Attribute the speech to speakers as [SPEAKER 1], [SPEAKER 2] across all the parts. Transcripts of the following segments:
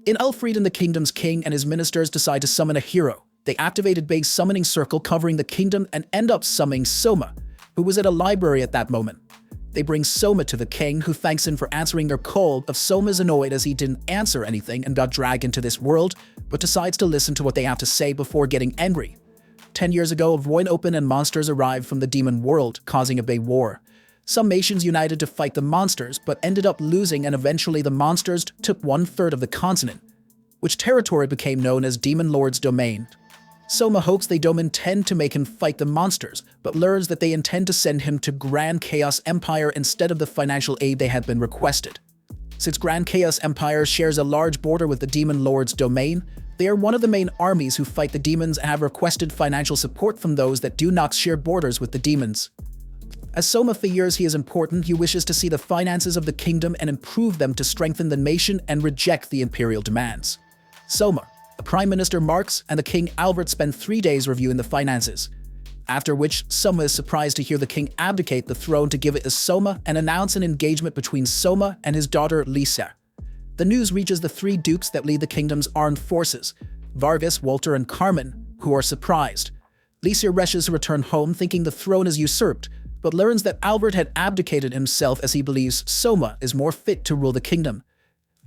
[SPEAKER 1] In Elfrieden, the kingdom's king and his ministers decide to summon a hero. They activate a big summoning circle covering the kingdom and end up summoning Soma, who was at a library at that moment. They bring Soma to the king, who thanks him for answering their call, but Soma's annoyed as he didn't answer anything and got dragged into this world, but decides to listen to what they have to say before getting angry. 10 years ago, a void opened and monsters arrived from the demon world, causing a big war. Some nations united to fight the monsters, but ended up losing, and eventually the monsters took 1/3 of the continent, which territory became known as Demon Lord's Domain. Soma hopes they don't intend to make him fight the monsters, but learns that they intend to send him to Grand Chaos Empire instead of the financial aid they had been requested. Since Grand Chaos Empire shares a large border with the Demon Lord's Domain, they are one of the main armies who fight the demons and have requested financial support from those that do not share borders with the demons. As Soma figures he is important, he wishes to see the finances of the kingdom and improve them to strengthen the nation and reject the imperial demands. Soma, the Prime Minister Marx, and the King Albert spend 3 days reviewing the finances, after which Soma is surprised to hear the king abdicate the throne to give it to Soma and announce an engagement between Soma and his daughter Lisa. The news reaches the 3 dukes that lead the kingdom's armed forces, Vargas, Walter, and Carmen, who are surprised. Lisa rushes to return home thinking the throne is usurped, but learns that Albert had abdicated himself as he believes Soma is more fit to rule the kingdom.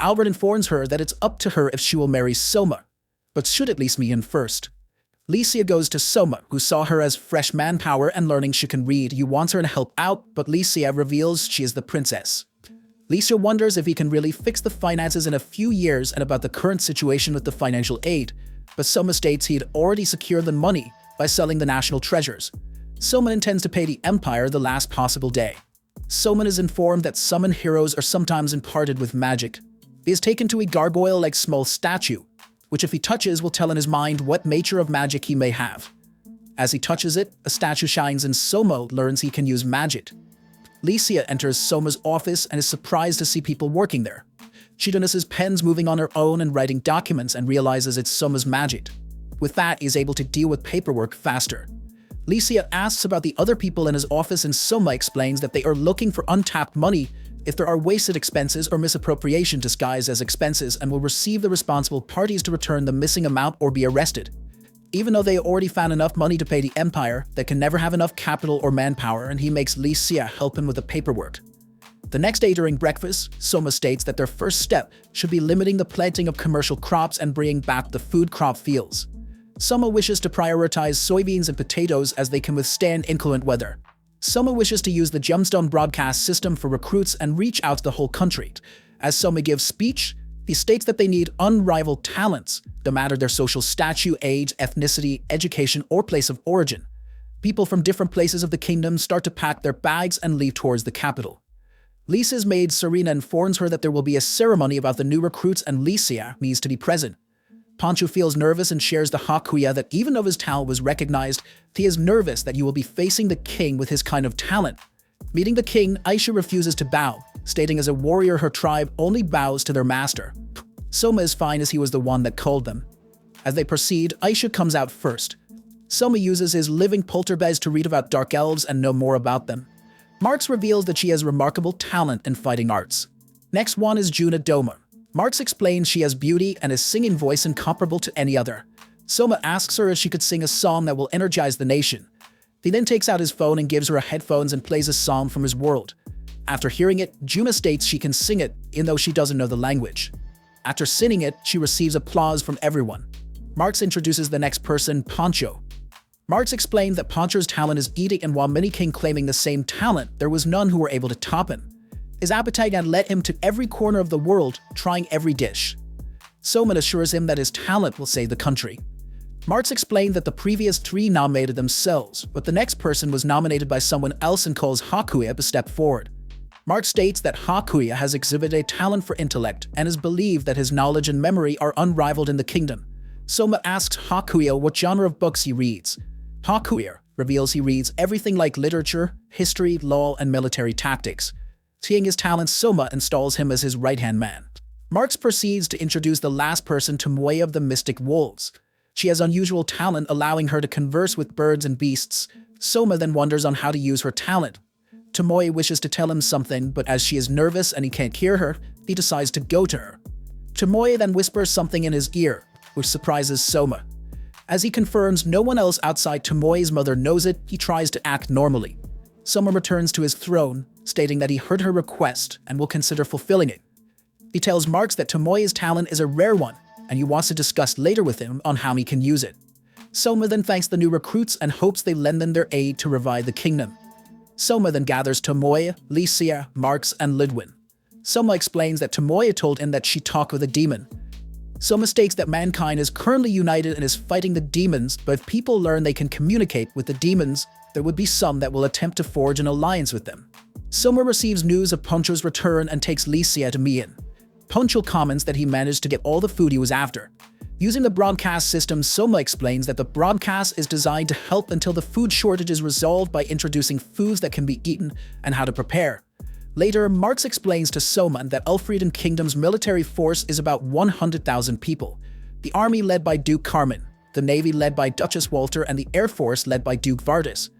[SPEAKER 1] Albert informs her that it's up to her if she will marry Soma, but should at least meet him first. Lisa goes to Soma, who saw her as fresh manpower and learning she can read. He wants her to help out, but Lisa reveals she is the princess. Lisa wonders if he can really fix the finances in a few years and about the current situation with the financial aid, but Soma states he'd already secured the money by selling the national treasures. Soma intends to pay the Empire the last possible day. Soma is informed that summoned heroes are sometimes imparted with magic. He is taken to a gargoyle-like small statue, which if he touches will tell in his mind what nature of magic he may have. As he touches it, a statue shines and Soma learns he can use magic. Lisa enters Soma's office and is surprised to see people working there. She notices pens moving on her own and writing documents and realizes it's Soma's magic. With that, he is able to deal with paperwork faster. Lisa asks about the other people in his office and Soma explains that they are looking for untapped money if there are wasted expenses or misappropriation disguised as expenses and will receive the responsible parties to return the missing amount or be arrested. Even though they already found enough money to pay the Empire, they can never have enough capital or manpower, and he makes Lisa help him with the paperwork. The next day during breakfast, Soma states that their first step should be limiting the planting of commercial crops and bringing back the food crop fields. Soma wishes to prioritize soybeans and potatoes as they can withstand inclement weather. Soma wishes to use the gemstone broadcast system for recruits and reach out to the whole country. As Soma gives speech, he states that they need unrivaled talents, no matter their social status, age, ethnicity, education, or place of origin. People from different places of the kingdom start to pack their bags and leave towards the capital. Lisa's maid Serena informs her that there will be a ceremony about the new recruits and Lisa needs to be present. Pancho feels nervous and shares the Hakuya that even though his talent was recognized, he is nervous that you will be facing the king with his kind of talent. Meeting the king, Aisha refuses to bow, stating as a warrior her tribe only bows to their master. Soma is fine as he was the one that called them. As they proceed, Aisha comes out first. Soma uses his living poltergeist to read about dark elves and know more about them. Marx reveals that she has remarkable talent in fighting arts. Next one is Juna Doma. Marx explains she has beauty and a singing voice incomparable to any other. Soma asks her if she could sing a song that will energize the nation. He then takes out his phone and gives her headphones and plays a song from his world. After hearing it, Juma states she can sing it, even though she doesn't know the language. After singing it, she receives applause from everyone. Marx introduces the next person, Pancho. Marx explained that Pancho's talent is eating, and while many came claiming the same talent, there was none who were able to top him. His appetite had led him to every corner of the world, trying every dish. Soma assures him that his talent will save the country. Marx explained that the previous 3 nominated themselves, but the next person was nominated by someone else and calls Hakuya to step forward. Marx states that Hakuya has exhibited a talent for intellect and is believed that his knowledge and memory are unrivaled in the kingdom. Soma asks Hakuya what genre of books he reads. Hakuya reveals he reads everything like literature, history, law, and military tactics. Seeing his talents, Soma installs him as his right-hand man. Marx proceeds to introduce the last person to Moya of the Mystic Wolves. She has unusual talent, allowing her to converse with birds and beasts. Soma then wonders on how to use her talent. Tomoe wishes to tell him something, but as she is nervous and he can't hear her, he decides to go to her. Tomoe then whispers something in his ear, which surprises Soma. As he confirms no one else outside Tomoe's mother knows it, he tries to act normally. Soma returns to his throne, stating that he heard her request and will consider fulfilling it. He tells Marks that Tomoe's talent is a rare one, and he wants to discuss later with him on how he can use it. Soma then thanks the new recruits and hopes they lend them their aid to revive the kingdom. Soma then gathers Tomoe, Licia, Marks, and Lidwin. Soma explains that Tomoe told him that she talked with a demon. Soma states that mankind is currently united and is fighting the demons, but if people learn they can communicate with the demons, there would be some that will attempt to forge an alliance with them. Soma receives news of Poncho's return and takes Licia to meet him. Poncho comments that he managed to get all the food he was after. Using the broadcast system, Soma explains that the broadcast is designed to help until the food shortage is resolved by introducing foods that can be eaten and how to prepare. Later, Marks explains to Soma that Elfrieden Kingdom's military force is about 100,000 people. The army led by Duke Carmen, the navy led by Duchess Walter, and the air force led by Duke Vardis.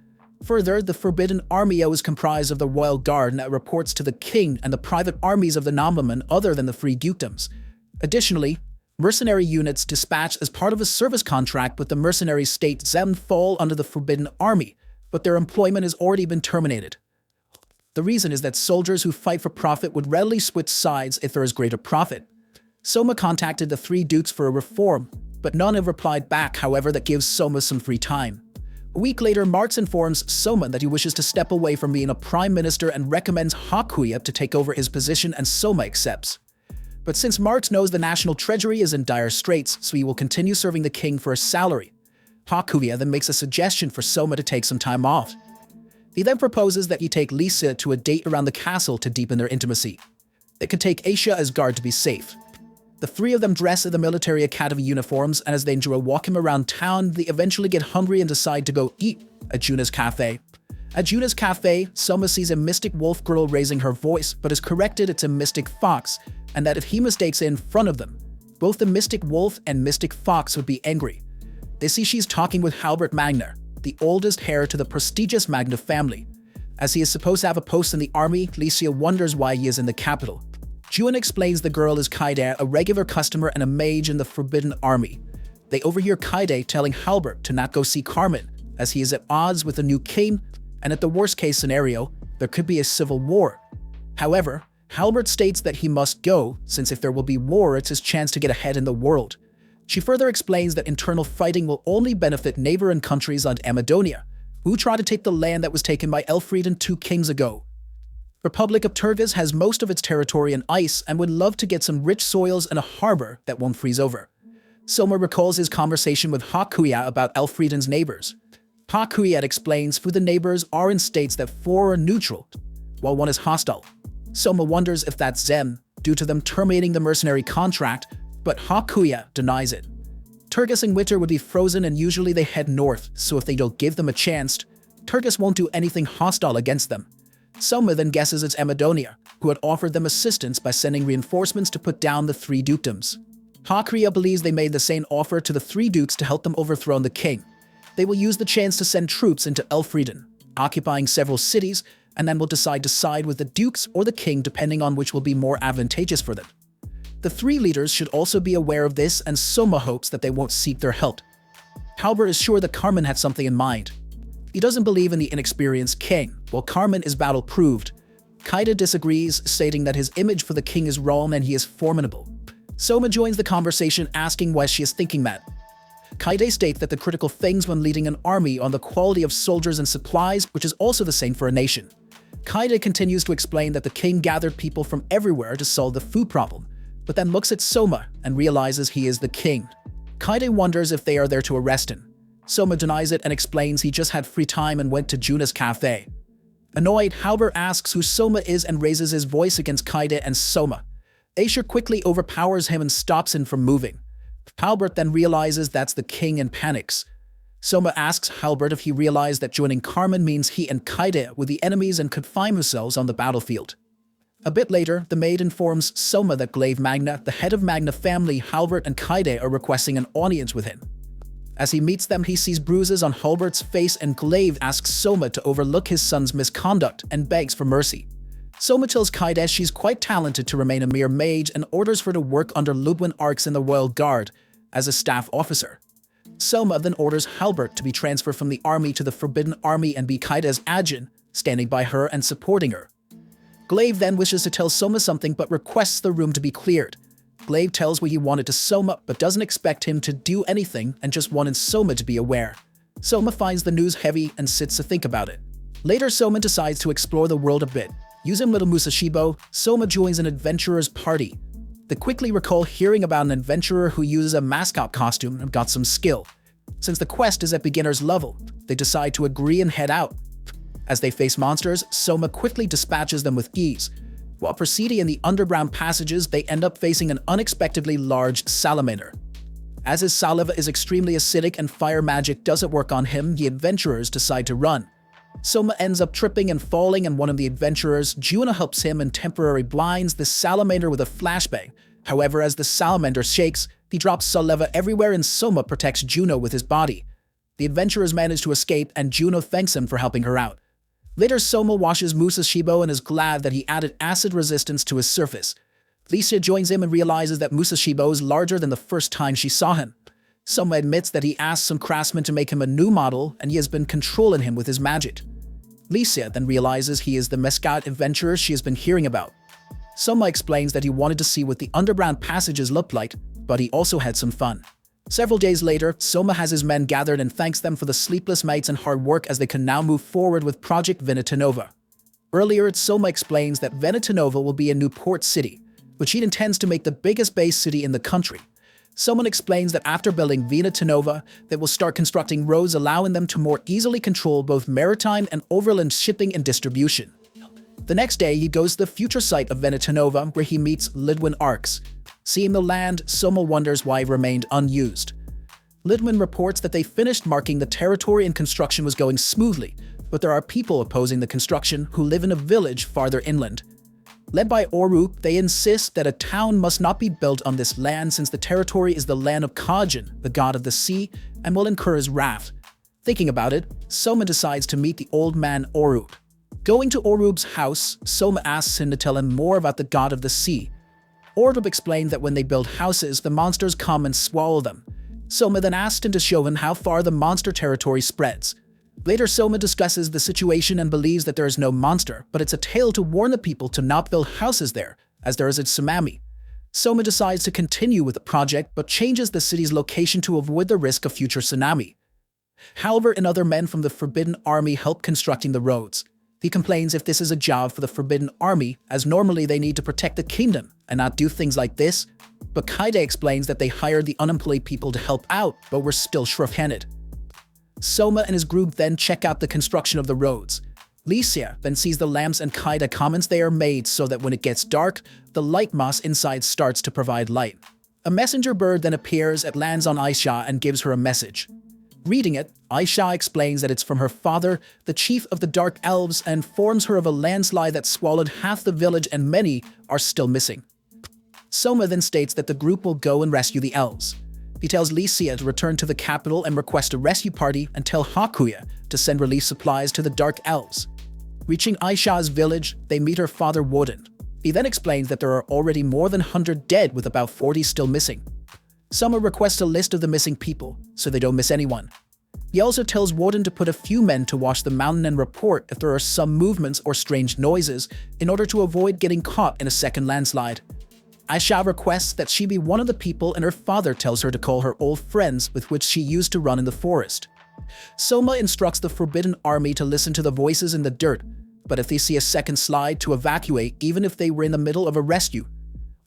[SPEAKER 1] Further, the Forbidden Army is comprised of the Royal Guard that reports to the king and the private armies of the noblemen other than the Free Dukedoms. Additionally, mercenary units dispatched as part of a service contract with the mercenary state Zem fall under the Forbidden Army, but their employment has already been terminated. The reason is that soldiers who fight for profit would readily switch sides if there is greater profit. Soma contacted the three dukes for a reform, but none have replied back. However, that gives Soma some free time. A week later, Marks informs Soma that he wishes to step away from being a prime minister and recommends Hakuya to take over his position, and Soma accepts. But since Marks knows the national treasury is in dire straits, so he will continue serving the king for a salary. Hakuya then makes a suggestion for Soma to take some time off. He then proposes that he take Lisa to a date around the castle to deepen their intimacy. They could take Aisha as guard to be safe. The three of them dress in the military academy uniforms, and as they enjoy walking around town, they eventually get hungry and decide to go eat at Juna's cafe. At Juna's cafe, Soma sees a mystic wolf girl raising her voice, but is corrected it's a mystic fox, and that if he mistakes it in front of them, both the mystic wolf and mystic fox would be angry. They see she's talking with Halbert Magna, the oldest heir to the prestigious Magna family. As he is supposed to have a post in the army, Licia wonders why he is in the capital. Juan explains the girl is Kaide, a regular customer and a mage in the Forbidden Army. They overhear Kaide telling Halbert to not go see Carmen, as he is at odds with the new king, and at the worst case scenario, there could be a civil war. However, Halbert states that he must go, since if there will be war, it's his chance to get ahead in the world. She further explains that internal fighting will only benefit neighboring countries like Amadonia, who try to take the land that was taken by Elfrieden 2 kings ago. Republic of Turgis has most of its territory in ice and would love to get some rich soils and a harbor that won't freeze over. Soma recalls his conversation with Hakuya about Elfrieden's neighbors. Hakuya explains who the neighbors are and states that 4 are neutral, while 1 is hostile. Soma wonders if that's Zem, due to them terminating the mercenary contract, but Hakuya denies it. Turgis and Witter would be frozen and usually they head north, so if they don't give them a chance, Turgis won't do anything hostile against them. Soma then guesses it's Amadonia, who had offered them assistance by sending reinforcements to put down the 3 dukedoms. Hakuya believes they made the same offer to the 3 dukes to help them overthrow the king. They will use the chance to send troops into Elfrieden, occupying several cities, and then will decide to side with the dukes or the king depending on which will be more advantageous for them. The 3 leaders should also be aware of this, and Soma hopes that they won't seek their help. Halbert is sure that Carmen had something in mind. He doesn't believe in the inexperienced king, while Carmen is battle-proved. Kaida disagrees, stating that his image for the king is wrong and he is formidable. Soma joins the conversation, asking why she is thinking that. Kaide states that the critical things when leading an army are the quality of soldiers and supplies, which is also the same for a nation. Kaide continues to explain that the king gathered people from everywhere to solve the food problem, but then looks at Soma and realizes he is the king. Kaide wonders if they are there to arrest him. Soma denies it and explains he just had free time and went to Juna's cafe. Annoyed, Halbert asks who Soma is and raises his voice against Kaide and Soma. Aisha quickly overpowers him and stops him from moving. Halbert then realizes that's the king and panics. Soma asks Halbert if he realized that joining Carmen means he and Kaide were the enemies and could find themselves on the battlefield. A bit later, the maid informs Soma that Glaive Magna, the head of Magna family, Halbert and Kaide are requesting an audience with him. As he meets them, he sees bruises on Halbert's face and Glaive asks Soma to overlook his son's misconduct and begs for mercy. Soma tells Kaide she's quite talented to remain a mere mage and orders her to work under Ludwin Arx in the Royal Guard as a staff officer. Soma then orders Halbert to be transferred from the army to the Forbidden Army and be Kaide's adjutant, standing by her and supporting her. Glaive then wishes to tell Soma something but requests the room to be cleared. Glaive tells what he wanted to Soma but doesn't expect him to do anything and just wanted Soma to be aware. Soma finds the news heavy and sits to think about it. Later, Soma decides to explore the world a bit. Using little Musashibo, Soma joins an adventurer's party. They quickly recall hearing about an adventurer who uses a mascot costume and got some skill. Since the quest is at beginner's level, they decide to agree and head out. As they face monsters, Soma quickly dispatches them with ease. While proceeding in the underground passages, they end up facing an unexpectedly large salamander. As his saliva is extremely acidic and fire magic doesn't work on him, the adventurers decide to run. Soma ends up tripping and falling, and one of the adventurers, Juno, helps him and temporarily blinds the salamander with a flashbang. However, as the salamander shakes, he drops saliva everywhere and Soma protects Juno with his body. The adventurers manage to escape and Juno thanks him for helping her out. Later, Soma washes Musashibo and is glad that he added acid resistance to his surface. Licia joins him and realizes that Musashibo is larger than the first time she saw him. Soma admits that he asked some craftsmen to make him a new model and he has been controlling him with his magic. Licia then realizes he is the mascot adventurer she has been hearing about. Soma explains that he wanted to see what the underground passages looked like, but he also had some fun. Several days later, Soma has his men gathered and thanks them for the sleepless nights and hard work as they can now move forward with Project Venetanova. Earlier, Soma explains that Venetanova will be a new port city, which he intends to make the biggest base city in the country. Someone explains that after building Venetanova, they will start constructing roads allowing them to more easily control both maritime and overland shipping and distribution. The next day, he goes to the future site of Venetanova where he meets Ludwin Arx. Seeing the land, Soma wonders why it remained unused. Ludwin reports that they finished marking the territory and construction was going smoothly, but there are people opposing the construction who live in a village farther inland. Led by Oruk, they insist that a town must not be built on this land since the territory is the land of Kajin, the god of the sea, and will incur his wrath. Thinking about it, Soma decides to meet the old man Oruk. Going to Orub's house, Soma asks him to tell him more about the god of the sea. Orub explained that when they build houses, the monsters come and swallow them. Soma then asked him to show him how far the monster territory spreads. Later, Soma discusses the situation and believes that there is no monster, but it's a tale to warn the people to not build houses there, as there is a tsunami. Soma decides to continue with the project, but changes the city's location to avoid the risk of future tsunami. Halbert and other men from the Forbidden Army help constructing the roads. He complains if this is a job for the Forbidden Army, as normally they need to protect the kingdom and not do things like this. But Kaide explains that they hired the unemployed people to help out, but were still short-handed. Soma and his group then check out the construction of the roads. Licia then sees the lamps and Kaide comments they are made so that when it gets dark, the light moss inside starts to provide light. A messenger bird then appears and lands on Aisha and gives her a message. Reading it, Aisha explains that it's from her father, the chief of the Dark Elves, and informs her of a landslide that swallowed half the village and many are still missing. Soma then states that the group will go and rescue the elves. He tells Licia to return to the capital and request a rescue party and tell Hakuya to send relief supplies to the Dark Elves. Reaching Aisha's village, they meet her father Woden. He then explains that there are already more than 100 dead with about 40 still missing. Soma requests a list of the missing people, so they don't miss anyone. He also tells Woden to put a few men to watch the mountain and report if there are some movements or strange noises in order to avoid getting caught in a second landslide. Aisha requests that she be one of the people and her father tells her to call her old friends with which she used to run in the forest. Soma instructs the Forbidden Army to listen to the voices in the dirt, but if they see a second slide to evacuate even if they were in the middle of a rescue.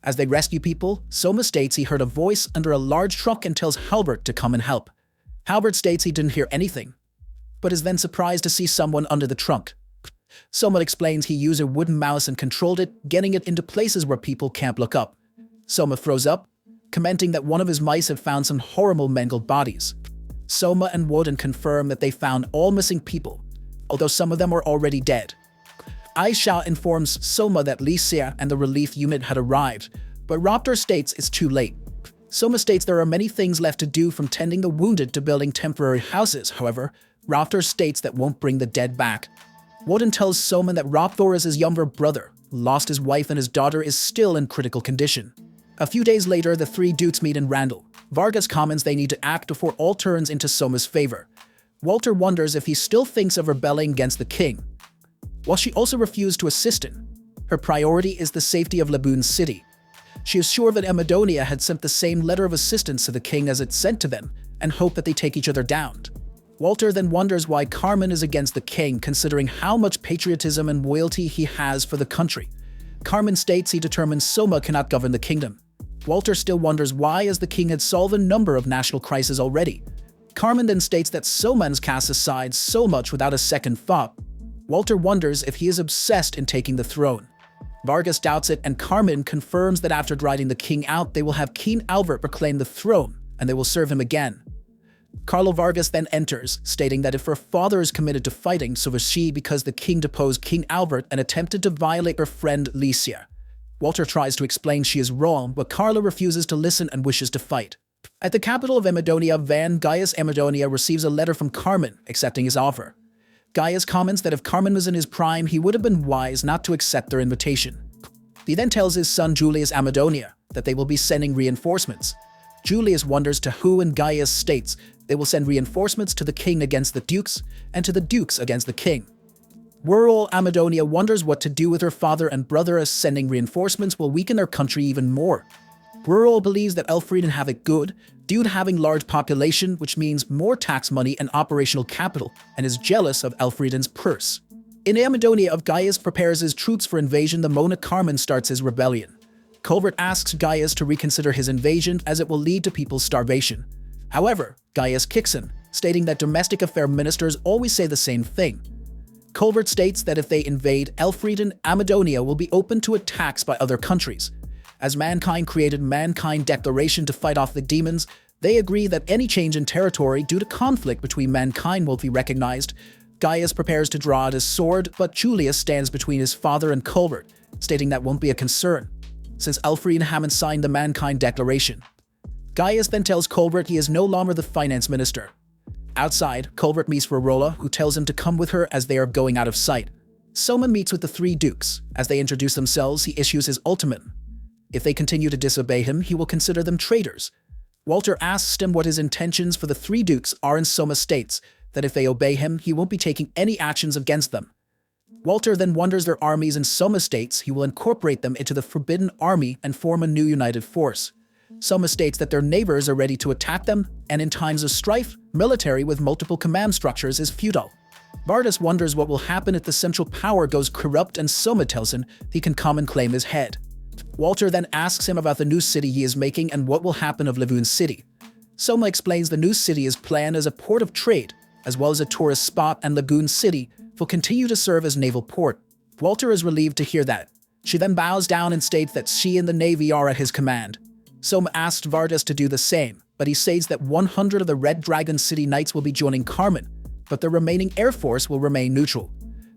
[SPEAKER 1] As they rescue people, Soma states he heard a voice under a large truck and tells Halbert to come and help. Halbert states he didn't hear anything, but is then surprised to see someone under the trunk. Soma explains he used a wooden mouse and controlled it, getting it into places where people can't look up. Soma throws up, commenting that one of his mice had found some horrible mangled bodies. Soma and Woden confirm that they found all missing people, although some of them are already dead. Aisha informs Soma that Licia and the relief unit had arrived, but Raptor states it's too late. Soma states there are many things left to do from tending the wounded to building temporary houses. However, Raptor states that won't bring the dead back. Woden tells Soma that Raptor is his younger brother, lost his wife and his daughter, is still in critical condition. A few days later, the three dukes meet in Randall. Vargas comments they need to act before all turns into Soma's favor. Walter wonders if he still thinks of rebelling against the king. While she also refused to assist him, her priority is the safety of Laboon City. She is sure that Amadonia had sent the same letter of assistance to the king as it sent to them, and hope that they take each other down. Walter then wonders why Carmen is against the king, considering how much patriotism and loyalty he has for the country. Carmen states he determines Soma cannot govern the kingdom. Walter still wonders why, as the king had solved a number of national crises already. Carmen then states that Soman's cast aside so much without a second thought. Walter wonders if he is obsessed in taking the throne. Vargas doubts it, and Carmen confirms that after driving the king out, they will have King Albert reclaim the throne, and they will serve him again. Carlo Vargas then enters, stating that if her father is committed to fighting, so is she, because the king deposed King Albert and attempted to violate her friend Licia. Walter tries to explain she is wrong, but Carlo refuses to listen and wishes to fight. At the capital of Amadonia, Gaius Amadonia receives a letter from Carmen, accepting his offer. Gaius comments that if Carmen was in his prime, he would have been wise not to accept their invitation. He then tells his son Julius Amadonia that they will be sending reinforcements. Julius wonders to who, and Gaius states they will send reinforcements to the king against the dukes, and to the dukes against the king. Rural Amadonia wonders what to do with her father and brother, as sending reinforcements will weaken their country even more. Rural believes that Elfrieden have it good, due to having large population, which means more tax money and operational capital, and is jealous of Elfrieden's purse. In Amadonia, Gaius prepares his troops for invasion the moment Carmen starts his rebellion. Colbert asks Gaius to reconsider his invasion, as it will lead to people's starvation. However, Gaius kicks him, stating that domestic affair ministers always say the same thing. Colbert states that if they invade Elfrieden, Amadonia will be open to attacks by other countries. As mankind created Mankind Declaration to fight off the demons, they agree that any change in territory due to conflict between mankind will be recognized. Gaius prepares to draw out his sword, but Julius stands between his father and Colbert, stating that won't be a concern, since Elfrieden haven't signed the Mankind Declaration. Gaius then tells Colbert he is no longer the finance minister. Outside, Colbert meets Rorola, who tells him to come with her as they are going out of sight. Soma meets with the three dukes. As they introduce themselves, he issues his ultimatum. If they continue to disobey him, he will consider them traitors. Walter asks him what his intentions for the three dukes are, and Soma states that if they obey him, he won't be taking any actions against them. Walter then wonders their armies, and Soma states he will incorporate them into the Forbidden Army and form a new united force. Soma states that their neighbors are ready to attack them, and in times of strife, military with multiple command structures is futile. Vargas wonders what will happen if the central power goes corrupt, and Soma tells him he can come and claim his head. Walter then asks him about the new city he is making and what will happen of Laboon City. Soma explains the new city is planned as a port of trade, as well as a tourist spot, and Lagoon City will continue to serve as naval port. Walter is relieved to hear that. She then bows down and states that she and the Navy are at his command. Soma asks Vargas to do the same, but he says that 100 of the Red Dragon City Knights will be joining Carmen, but the remaining Air Force will remain neutral.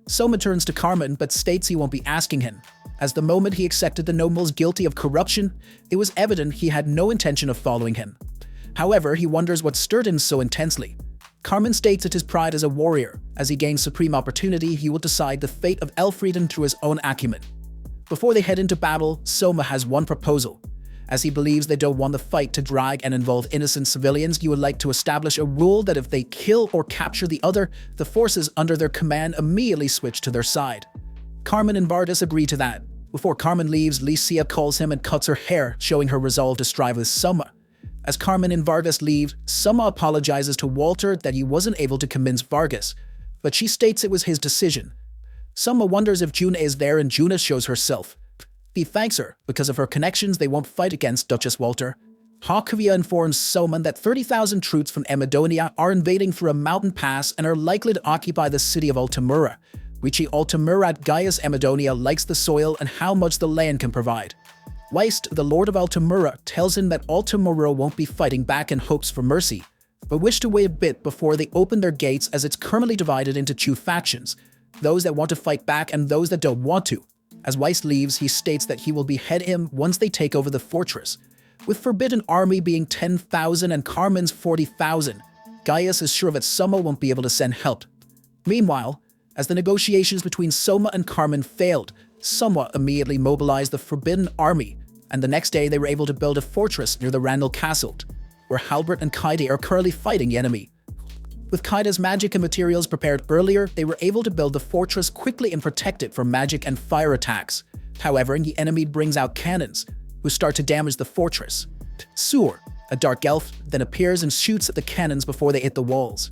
[SPEAKER 1] Soma turns to Carmen but states he won't be asking him, as the moment he accepted the nobles guilty of corruption, it was evident he had no intention of following him. However, he wonders what stirred him so intensely. Carmen states that his pride as a warrior, as he gains supreme opportunity, he will decide the fate of Elfrieden through his own acumen. Before they head into battle, Soma has one proposal. As he believes they don't want the fight to drag and involve innocent civilians, he would like to establish a rule that if they kill or capture the other, the forces under their command immediately switch to their side. Carmen and Vargas agree to that. Before Carmen leaves, Licia calls him and cuts her hair, showing her resolve to strive with Soma. As Carmen and Vargas leave, Soma apologizes to Walter that he wasn't able to convince Vargas, but she states it was his decision. Soma wonders if Juna is there, and Juna shows herself. He thanks her. Because of her connections, they won't fight against Duchess Walter. Hakavia informs Soma that 30,000 troops from Amadonia are invading through a mountain pass and are likely to occupy the city of Altamura. Reaching Altamura, Gaius Amadonia likes the soil and how much the land can provide. Weist, the Lord of Altamura, tells him that Altamura won't be fighting back in hopes for mercy, but wish to wait a bit before they open their gates, as it's currently divided into two factions, those that want to fight back and those that don't want to. As Weist leaves, he states that he will behead him once they take over the fortress. With Forbidden Army being 10,000 and Carmen's 40,000, Gaius is sure that Soma won't be able to send help. Meanwhile, as the negotiations between Soma and Carmen failed, Soma immediately mobilized the Forbidden Army, and the next day they were able to build a fortress near the Randall Castle, where Halbert and Kaede are currently fighting the enemy. With Kaida's magic and materials prepared earlier, they were able to build the fortress quickly and protect it from magic and fire attacks. However, the enemy brings out cannons, who start to damage the fortress. Sur, a dark elf, then appears and shoots at the cannons before they hit the walls.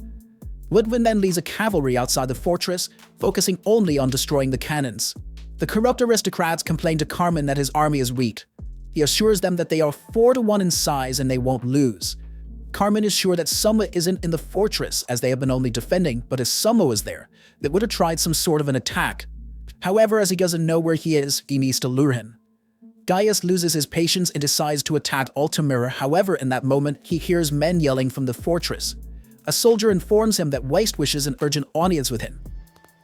[SPEAKER 1] Woodwind then leads a cavalry outside the fortress, focusing only on destroying the cannons. The corrupt aristocrats complain to Carmen that his army is weak. He assures them that they are 4-to-1 in size and they won't lose. Carmen is sure that Soma isn't in the fortress as they have been only defending, but if Soma was there, they would have tried some sort of an attack. However, as he doesn't know where he is, he needs to lure him. Gaius loses his patience and decides to attack Altamira. However, in that moment, he hears men yelling from the fortress. A soldier informs him that Weist wishes an urgent audience with him.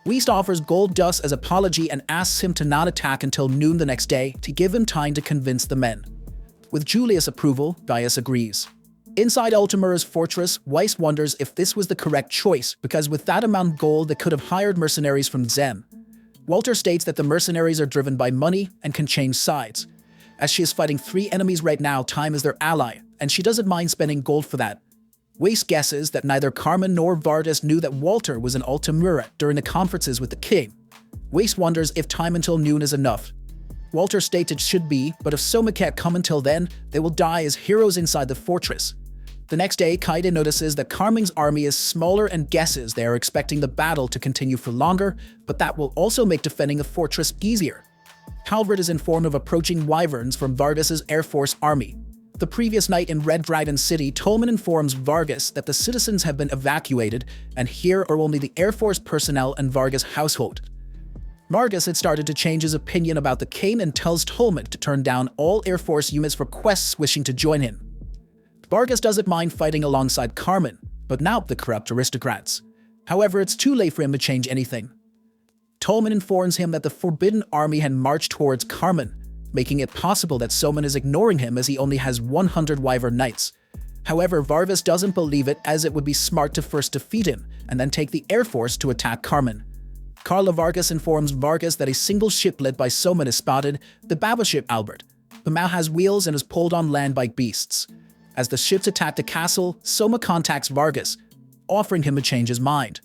[SPEAKER 1] Weist offers gold dust as apology and asks him to not attack until noon the next day to give him time to convince the men. With Julius' approval, Gaius agrees. Inside Altamira's fortress, Weist wonders if this was the correct choice, because with that amount of gold they could have hired mercenaries from Zem. Walter states that the mercenaries are driven by money and can change sides. As she is fighting 3 enemies right now, time is their ally, and she doesn't mind spending gold for that. Weist guesses that neither Carmen nor Vardis knew that Walter was in Altamira during the conferences with the king. Weist wonders if time until noon is enough. Walter states it should be, but if Soma can't come until then, they will die as heroes inside the fortress. The next day, Kaede notices that Carmen's army is smaller and guesses they are expecting the battle to continue for longer, but that will also make defending the fortress easier. Halbert is informed of approaching wyverns from Vargas's Air Force army. The previous night in Red Dragon City, Tolman informs Vargas that the citizens have been evacuated, and here are only the Air Force personnel and Vargas' household. Vargas had started to change his opinion about the king and tells Tolman to turn down all Air Force units for quests wishing to join him. Vargas doesn't mind fighting alongside Carmen, but now the corrupt aristocrats. However, it's too late for him to change anything. Tolman informs him that the Forbidden Army had marched towards Carmen, making it possible that Soman is ignoring him as he only has 100 Wyvern Knights. However, Vargas doesn't believe it, as it would be smart to first defeat him and then take the Air Force to attack Carmen. Carla Vargas informs Vargas that a single ship led by Soman is spotted, the battleship Albert. The Mao has wheels and is pulled on land by beasts. As the ships attack the castle, Soma contacts Vargas, offering him to change his mind.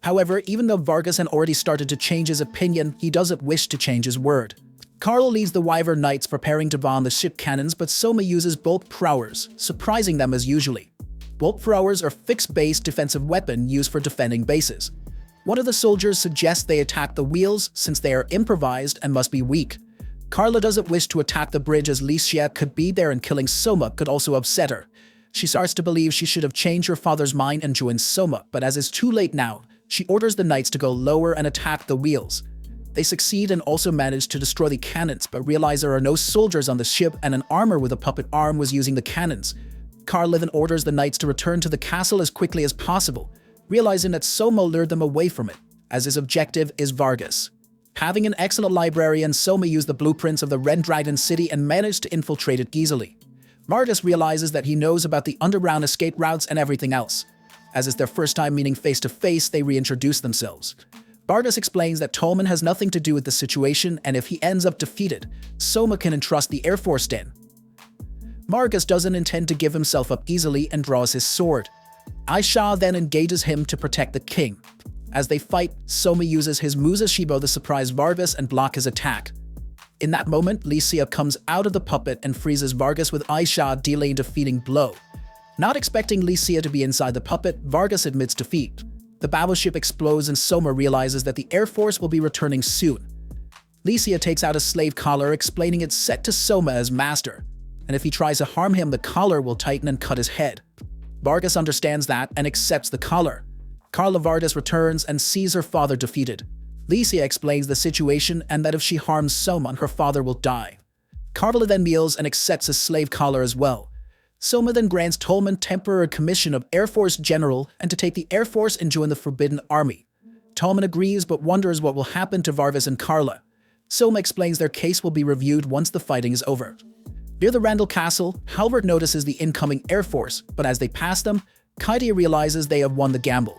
[SPEAKER 1] However, even though Vargas had already started to change his opinion, he doesn't wish to change his word. Carl leads the Wyvern Knights preparing to bomb the ship cannons, but Soma uses bolt throwers, surprising them as usually. Bolt throwers are fixed-base defensive weapon used for defending bases. One of the soldiers suggests they attack the wheels since they are improvised and must be weak. Carla doesn't wish to attack the bridge as Licia could be there, and killing Soma could also upset her. She starts to believe she should have changed her father's mind and joined Soma, but as it's too late now, she orders the knights to go lower and attack the wheels. They succeed and also manage to destroy the cannons, but realize there are no soldiers on the ship and an armor with a puppet arm was using the cannons. Carla then orders the knights to return to the castle as quickly as possible, realizing that Soma lured them away from it, as his objective is Vargas. Having an excellent librarian, Soma used the blueprints of the Red Dragon City and managed to infiltrate it easily. Vargas realizes that he knows about the underground escape routes and everything else. As it's their first time meeting face-to-face, they reintroduce themselves. Vargas explains that Tolman has nothing to do with the situation, and if he ends up defeated, Soma can entrust the Air Force to him. Vargas doesn't intend to give himself up easily and draws his sword. Aisha then engages him to protect the king. As they fight, Soma uses his Musashibo to surprise Vargas and block his attack. In that moment, Licia comes out of the puppet and freezes Vargas with Aisha dealing a defeating blow. Not expecting Licia to be inside the puppet, Vargas admits defeat. The battleship explodes and Soma realizes that the Air Force will be returning soon. Licia takes out a slave collar, explaining it's set to Soma as master, and if he tries to harm him, the collar will tighten and cut his head. Vargas understands that and accepts the collar. Carla Vargas returns and sees her father defeated. Licia explains the situation and that if she harms Soma, her father will die. Carla then kneels and accepts his slave collar as well. Soma then grants Tolman temporary commission of Air Force General and to take the Air Force and join the Forbidden Army. Tolman agrees but wonders what will happen to Vargas and Carla. Soma explains their case will be reviewed once the fighting is over. Near the Randall Castle, Halbert notices the incoming Air Force, but as they pass them, Kaede realizes they have won the gamble.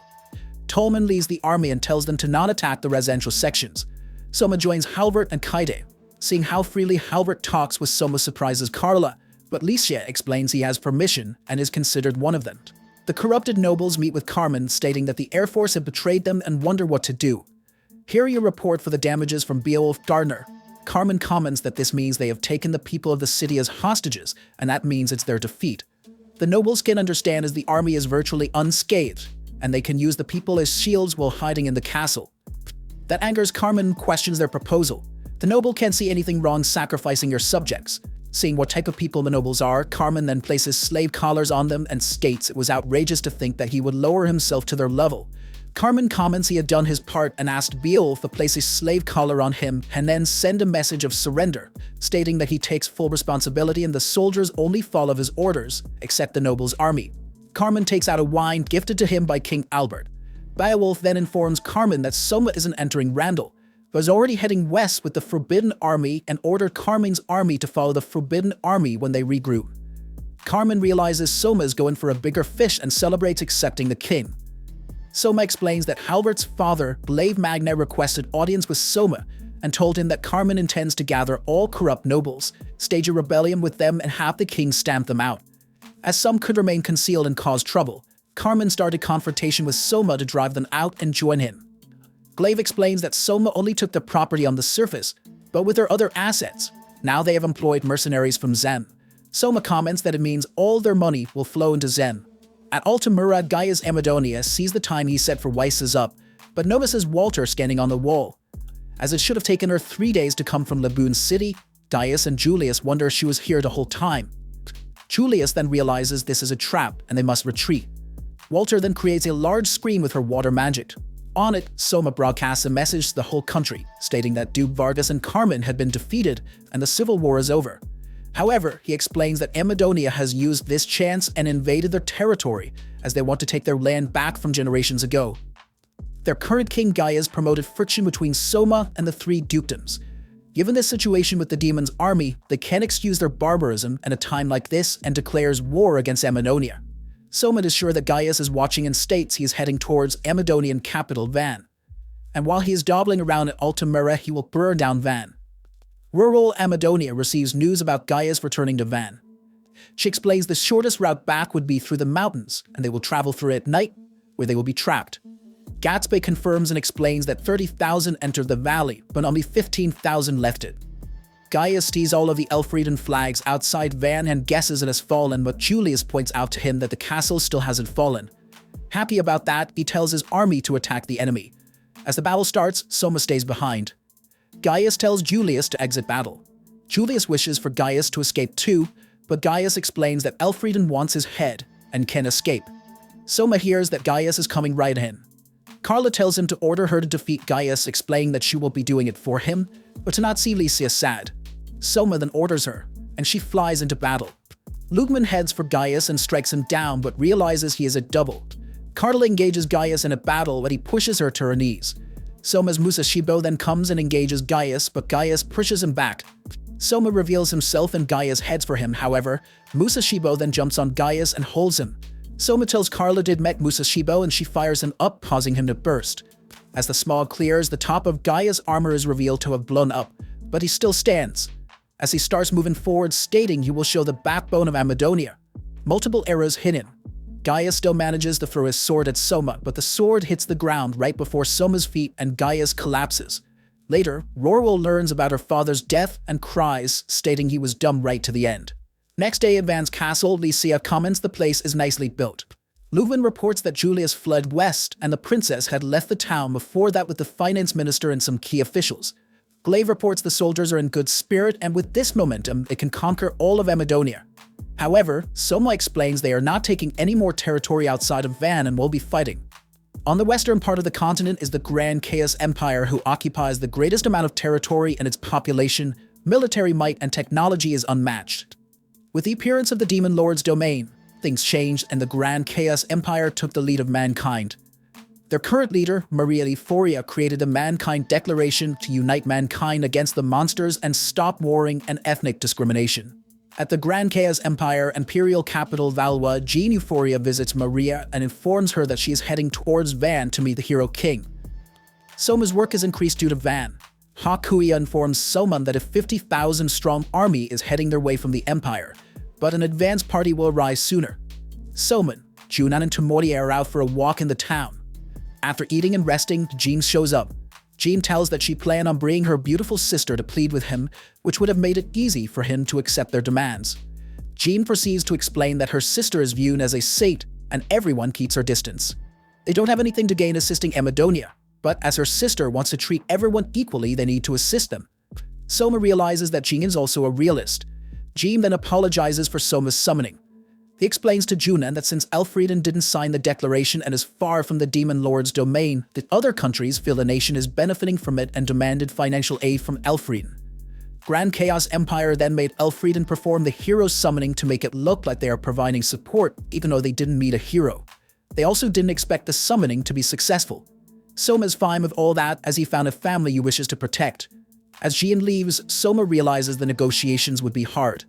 [SPEAKER 1] Tolman leads the army and tells them to not attack the residential sections. Soma joins Halbert and Kaide. Seeing how freely Halbert talks with Soma surprises Carla, but Licia explains he has permission and is considered one of them. The corrupted nobles meet with Carmen, stating that the Air Force have betrayed them and wonder what to do. Hearing a report for the damages from Beowulf Gardner, Carmen comments that this means they have taken the people of the city as hostages, and that means it's their defeat. The nobles can understand as the army is virtually unscathed, and they can use the people as shields while hiding in the castle. That angers Carmen, questions their proposal. The noble can't see anything wrong sacrificing your subjects. Seeing what type of people the nobles are, Carmen then places slave collars on them and states it was outrageous to think that he would lower himself to their level. Carmen comments he had done his part and asked Beowulf to place a slave collar on him and then send a message of surrender, stating that he takes full responsibility and the soldiers only follow his orders, except the noble's army. Carmen takes out a wine gifted to him by King Albert. Beowulf then informs Carmen that Soma isn't entering Randall, but is already heading west with the Forbidden Army and ordered Carmen's army to follow the Forbidden Army when they regroup. Carmen realizes Soma is going for a bigger fish and celebrates accepting the king. Soma explains that Halbert's father, Blaive Magna, requested audience with Soma and told him that Carmen intends to gather all corrupt nobles, stage a rebellion with them and have the king stamp them out. As some could remain concealed and cause trouble, Carmen started confrontation with Soma to drive them out and join him. Blaive explains that Soma only took the property on the surface, but with their other assets. Now they have employed mercenaries from Zen. Soma comments that it means all their money will flow into Zen. At Altamura, Gaius Amadonia sees the time he set for Weiss's up, but notices Walter standing on the wall. As it should have taken her 3 days to come from Laboon City, Gaius and Julius wonder if she was here the whole time. Julius then realizes this is a trap and they must retreat. Walter then creates a large screen with her water magic. On it, Soma broadcasts a message to the whole country, stating that Duke Vargas and Carmen had been defeated and the civil war is over. However, he explains that Amadonia has used this chance and invaded their territory, as they want to take their land back from generations ago. Their current king Gaius promoted friction between Soma and the three dukedoms. Given this situation with the demon's army, they can't excuse their barbarism at a time like this and declares war against Amadonia. Soma is sure that Gaius is watching and states he is heading towards Amadonian capital Van. And while he is dabbling around at Altamura, he will burn down Van. Rural Amadonia receives news about Gaius returning to Van. She explains the shortest route back would be through the mountains, and they will travel through it at night, where they will be trapped. Gatsby confirms and explains that 30,000 entered the valley, but only 15,000 left it. Gaius sees all of the Elfrieden flags outside Van and guesses it has fallen, but Julius points out to him that the castle still hasn't fallen. Happy about that, he tells his army to attack the enemy. As the battle starts, Soma stays behind. Gaius tells Julius to exit battle. Julius wishes for Gaius to escape too, but Gaius explains that Elfrieden wants his head and can escape. Soma hears that Gaius is coming right in. Carla tells him to order her to defeat Gaius, explaining that she will be doing it for him, but to not see Licia sad. Soma then orders her, and she flies into battle. Lugman heads for Gaius and strikes him down, but realizes he is a double. Carla engages Gaius in a battle, but he pushes her to her knees. Soma's Musashibo then comes and engages Gaius, but Gaius pushes him back. Soma reveals himself and Gaius heads for him, however, Musashibo then jumps on Gaius and holds him. Soma tells Carla did met Musashibo and she fires him up, causing him to burst. As the smog clears, the top of Gaius' armor is revealed to have blown up, but he still stands. As he starts moving forward, stating he will show the backbone of Amadonia. Multiple arrows hit him. Gaius still manages to throw his sword at Soma, but the sword hits the ground right before Soma's feet and Gaius collapses. Later, Rorwell learns about her father's death and cries, stating he was dumb right to the end. Next day at Van's castle, Licia comments the place is nicely built. Leuven reports that Julius fled west and the princess had left the town before that with the finance minister and some key officials. Glaive reports the soldiers are in good spirit and with this momentum, it can conquer all of Amadonia. However, Soma explains they are not taking any more territory outside of Van and will be fighting. On the western part of the continent is the Grand Chaos Empire, who occupies the greatest amount of territory, and its population, military might, and technology is unmatched. With the appearance of the Demon Lord's domain, things changed and the Grand Chaos Empire took the lead of mankind. Their current leader, Maria Euphoria, created a Mankind Declaration to unite mankind against the monsters and stop warring and ethnic discrimination. At the Grand Chaos Empire imperial capital Valois, Jean Euphoria visits Maria and informs her that she is heading towards Van to meet the Hero King. Soma's work is increased due to Van. Hakuya informs Soma that a 50,000-strong army is heading their way from the Empire, but an advance party will arrive sooner. Soma, Junan and Tomori are out for a walk in the town. After eating and resting, Jean shows up. Jean tells that she planned on bringing her beautiful sister to plead with him, which would have made it easy for him to accept their demands. Jean proceeds to explain that her sister is viewed as a saint and everyone keeps her distance. They don't have anything to gain assisting Emadonia, but as her sister wants to treat everyone equally, they need to assist them. Soma realizes that Jean is also a realist. Jean then apologizes for Soma's summoning. He explains to Junan that since Elfrieden didn't sign the declaration and is far from the Demon Lord's domain, that other countries feel the nation is benefiting from it and demanded financial aid from Elfrieden. Grand Chaos Empire then made Elfrieden perform the hero summoning to make it look like they are providing support even though they didn't meet a hero. They also didn't expect the summoning to be successful. Soma is fine with all that as he found a family he wishes to protect. As Jean leaves, Soma realizes the negotiations would be hard.